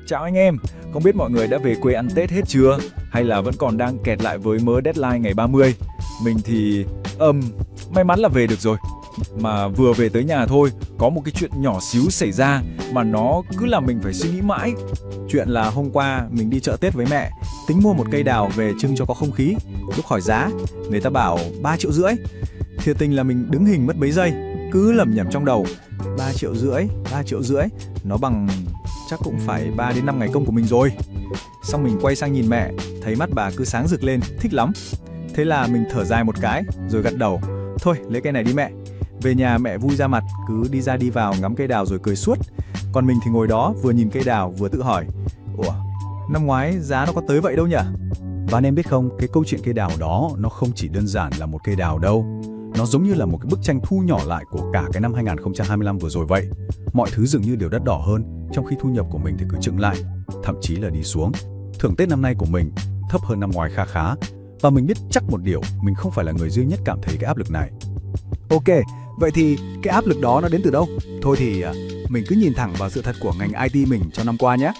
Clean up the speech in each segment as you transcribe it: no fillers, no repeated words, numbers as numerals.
Chào anh em, không biết mọi người đã về quê ăn Tết hết chưa? Hay là vẫn còn đang kẹt lại với mớ deadline ngày 30? Mình thì... may mắn là về được rồi. Mà vừa về tới nhà thôi, có một cái chuyện nhỏ xíu xảy ra mà nó cứ làm mình phải suy nghĩ mãi. Chuyện là hôm qua mình đi chợ Tết với mẹ, tính mua một cây đào về trưng cho có không khí. Lúc hỏi giá, người ta bảo 3,5 triệu. Thiệt tình là mình đứng hình mất mấy giây, cứ lẩm nhẩm trong đầu 3,5 triệu, nó bằng chắc cũng phải 3 đến 5 ngày công của mình rồi. Xong mình quay sang nhìn mẹ, thấy mắt bà cứ sáng rực lên, thích lắm. Thế là mình thở dài một cái, rồi gật đầu. Thôi, lấy cây này đi mẹ. Về nhà mẹ vui ra mặt, cứ đi ra đi vào ngắm cây đào rồi cười suốt. Còn mình thì ngồi đó vừa nhìn cây đào vừa tự hỏi, ủa, năm ngoái giá nó có tới vậy đâu nhỉ? Và anh em biết không, cái câu chuyện cây đào đó nó không chỉ đơn giản là một cây đào đâu. Nó giống như là một cái bức tranh thu nhỏ lại của cả cái năm 2025 vừa rồi vậy. Mọi thứ dường như đều đắt đỏ hơn, trong khi thu nhập của mình thì cứ chững lại, thậm chí là đi xuống. Thưởng Tết năm nay của mình thấp hơn năm ngoái khá. Và mình biết chắc một điều, mình không phải là người duy nhất cảm thấy cái áp lực này. Ok, vậy thì cái áp lực đó nó đến từ đâu? Thôi thì mình cứ nhìn thẳng vào sự thật của ngành IT mình trong năm qua nhé.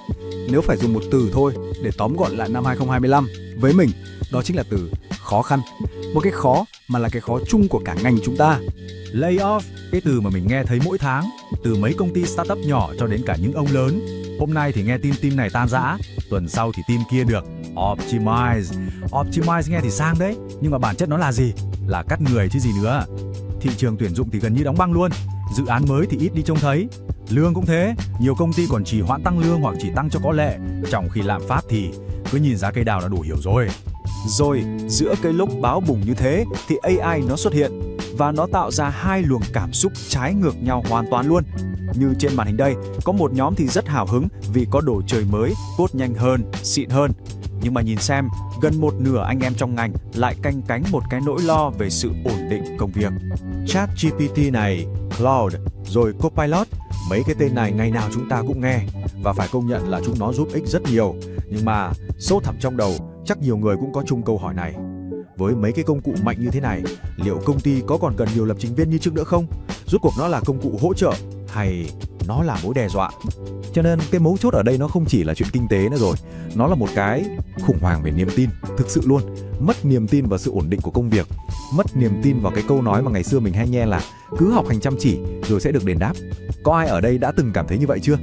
Nếu phải dùng một từ thôi để tóm gọn lại năm 2025, với mình, đó chính là từ khó khăn. Một cái khó mà là cái khó chung của cả ngành chúng ta. Layoff, cái từ mà mình nghe thấy mỗi tháng, từ mấy công ty startup nhỏ cho đến cả những ông lớn. Hôm nay thì nghe team này tan rã, tuần sau thì team kia được Optimize nghe thì sang đấy, nhưng mà bản chất nó là gì? Là cắt người chứ gì nữa. Thị trường tuyển dụng thì gần như đóng băng luôn, dự án mới thì ít đi trông thấy. Lương cũng thế, nhiều công ty còn trì hoãn tăng lương hoặc chỉ tăng cho có lệ, trong khi lạm phát thì cứ nhìn giá cây đào là đủ hiểu rồi. Rồi, giữa cái lúc báo bùng như thế thì AI nó xuất hiện và nó tạo ra hai luồng cảm xúc trái ngược nhau hoàn toàn luôn. Như trên màn hình đây, có một nhóm thì rất hào hứng vì có đồ chơi mới, code nhanh hơn, xịn hơn. Nhưng mà nhìn xem, gần một nửa anh em trong ngành lại canh cánh một cái nỗi lo về sự ổn định công việc. ChatGPT này, Claude, rồi Copilot, mấy cái tên này ngày nào chúng ta cũng nghe. Và phải công nhận là chúng nó giúp ích rất nhiều. Nhưng mà sâu thẳm trong đầu, chắc nhiều người cũng có chung câu hỏi này. Với mấy cái công cụ mạnh như thế này, liệu công ty có còn cần nhiều lập trình viên như trước nữa không? Rốt cuộc nó là công cụ hỗ trợ hay nó là mối đe dọa? Cho nên cái mấu chốt ở đây nó không chỉ là chuyện kinh tế nữa rồi. Nó là một cái khủng hoảng về niềm tin, thực sự luôn. Mất niềm tin vào sự ổn định của công việc. Mất niềm tin vào cái câu nói mà ngày xưa mình hay nghe là cứ học hành chăm chỉ rồi sẽ được đền đáp. Có ai ở đây đã từng cảm thấy như vậy chưa?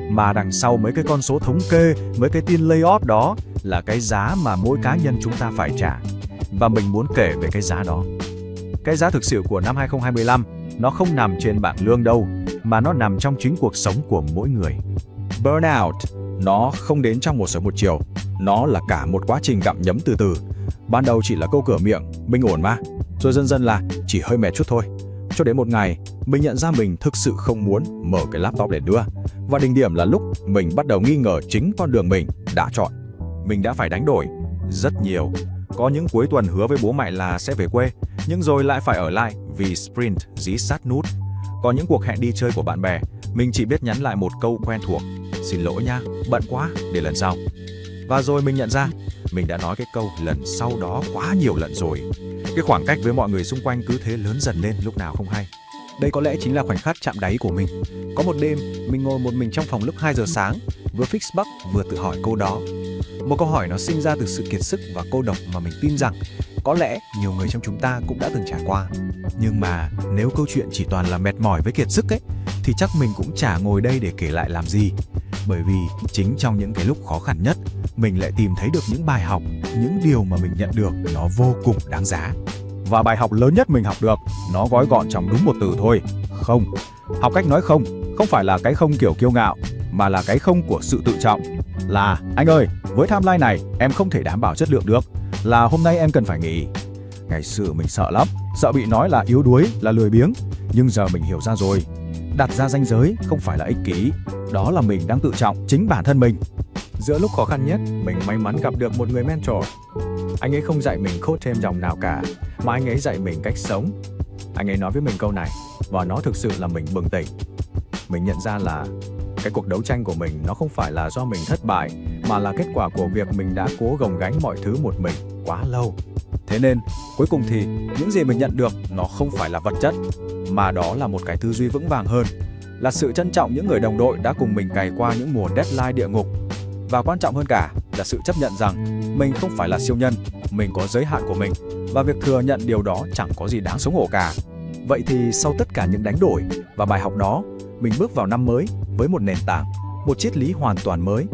Mà đằng sau mấy cái con số thống kê, mấy cái tin layoff đó là cái giá mà mỗi cá nhân chúng ta phải trả. Và mình muốn kể về cái giá đó. Cái giá thực sự của năm 2025 nó không nằm trên bảng lương đâu, mà nó nằm trong chính cuộc sống của mỗi người. Burnout, nó không đến trong một sớm một chiều. Nó là cả một quá trình gặm nhấm từ từ. Ban đầu chỉ là câu cửa miệng, mình ổn mà. Rồi dần dần là chỉ hơi mệt chút thôi. Cho đến một ngày, mình nhận ra mình thực sự không muốn mở cái laptop để đưa. Và đỉnh điểm là lúc mình bắt đầu nghi ngờ chính con đường mình đã chọn. Mình đã phải đánh đổi rất nhiều. Có những cuối tuần hứa với bố mẹ là sẽ về quê, nhưng rồi lại phải ở lại vì sprint dí sát nút. Có những cuộc hẹn đi chơi của bạn bè, mình chỉ biết nhắn lại một câu quen thuộc: xin lỗi nha, bận quá, để lần sau. Và rồi mình nhận ra, mình đã nói cái câu lần sau đó quá nhiều lần rồi. Cái khoảng cách với mọi người xung quanh cứ thế lớn dần lên lúc nào không hay. Đây có lẽ chính là khoảnh khắc chạm đáy của mình. Có một đêm, mình ngồi một mình trong phòng lúc 2 giờ sáng, vừa fix bug vừa tự hỏi câu đó. Một câu hỏi nó sinh ra từ sự kiệt sức và cô độc mà mình tin rằng có lẽ nhiều người trong chúng ta cũng đã từng trải qua. Nhưng mà nếu câu chuyện chỉ toàn là mệt mỏi với kiệt sức ấy, thì chắc mình cũng chả ngồi đây để kể lại làm gì. Bởi vì chính trong những cái lúc khó khăn nhất, mình lại tìm thấy được những bài học, những điều mà mình nhận được nó vô cùng đáng giá. Và bài học lớn nhất mình học được, nó gói gọn trong đúng một từ thôi: không. Học cách nói không, không phải là cái không kiểu kiêu ngạo, mà là cái không của sự tự trọng. Là, anh ơi, với timeline này, em không thể đảm bảo chất lượng được. Là hôm nay em cần phải nghỉ. Ngày xưa mình sợ lắm, sợ bị nói là yếu đuối, là lười biếng. Nhưng giờ mình hiểu ra rồi. Đặt ra ranh giới không phải là ích kỷ, đó là mình đang tự trọng chính bản thân mình. Giữa lúc khó khăn nhất, mình may mắn gặp được một người mentor. Anh ấy không dạy mình code thêm dòng nào cả, mà anh ấy dạy mình cách sống. Anh ấy nói với mình câu này, và nó thực sự là mình bừng tỉnh. Mình nhận ra là cái cuộc đấu tranh của mình nó không phải là do mình thất bại, mà là kết quả của việc mình đã cố gồng gánh mọi thứ một mình quá lâu. Thế nên, cuối cùng thì những gì mình nhận được nó không phải là vật chất, mà đó là một cái tư duy vững vàng hơn, là sự trân trọng những người đồng đội đã cùng mình cày qua những mùa deadline địa ngục, Và quan trọng hơn cả là sự chấp nhận rằng mình không phải là siêu nhân, mình có giới hạn của mình, và việc thừa nhận điều đó chẳng có gì đáng xấu hổ cả. Vậy thì sau tất cả những đánh đổi và bài học đó, mình bước vào năm mới với một nền tảng, một triết lý hoàn toàn mới.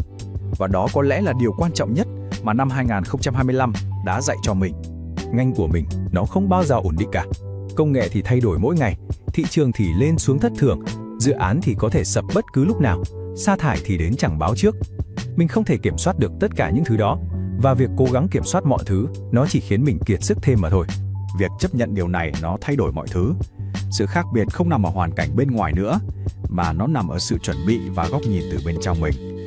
Và đó có lẽ là điều quan trọng nhất mà năm 2025 đã dạy cho mình. Ngành của mình nó không bao giờ ổn định cả. Công nghệ thì thay đổi mỗi ngày, thị trường thì lên xuống thất thường, dự án thì có thể sập bất cứ lúc nào, sa thải thì đến chẳng báo trước. Mình không thể kiểm soát được tất cả những thứ đó, và việc cố gắng kiểm soát mọi thứ nó chỉ khiến mình kiệt sức thêm mà thôi. Việc chấp nhận điều này nó thay đổi mọi thứ. Sự khác biệt không nằm ở hoàn cảnh bên ngoài nữa, mà nó nằm ở sự chuẩn bị và góc nhìn từ bên trong mình.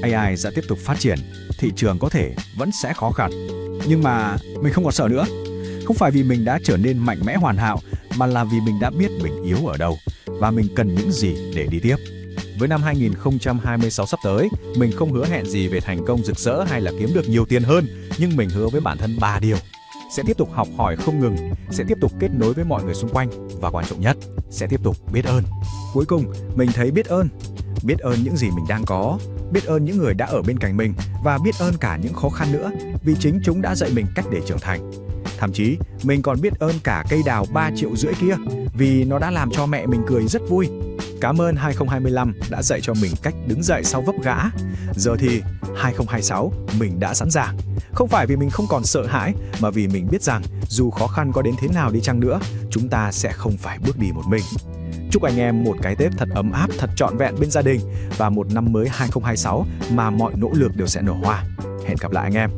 AI sẽ tiếp tục phát triển, thị trường có thể vẫn sẽ khó khăn. Nhưng mà mình không còn sợ nữa. Không phải vì mình đã trở nên mạnh mẽ hoàn hảo, mà là vì mình đã biết mình yếu ở đâu và mình cần những gì để đi tiếp. Với năm 2026 sắp tới, mình không hứa hẹn gì về thành công rực rỡ hay là kiếm được nhiều tiền hơn, nhưng mình hứa với bản thân 3 điều. Sẽ tiếp tục học hỏi không ngừng, sẽ tiếp tục kết nối với mọi người xung quanh, và quan trọng nhất, sẽ tiếp tục biết ơn. Cuối cùng, mình thấy biết ơn những gì mình đang có, biết ơn những người đã ở bên cạnh mình, và biết ơn cả những khó khăn nữa, vì chính chúng đã dạy mình cách để trưởng thành. Thậm chí, mình còn biết ơn cả cây đào 3,5 triệu kia, vì nó đã làm cho mẹ mình cười rất vui. Cảm ơn 2025 đã dạy cho mình cách đứng dậy sau vấp ngã. Giờ thì 2026 mình đã sẵn sàng. Không phải vì mình không còn sợ hãi, mà vì mình biết rằng dù khó khăn có đến thế nào đi chăng nữa, chúng ta sẽ không phải bước đi một mình. Chúc anh em một cái Tết thật ấm áp, thật trọn vẹn bên gia đình, và một năm mới 2026 mà mọi nỗ lực đều sẽ nở hoa. Hẹn gặp lại anh em.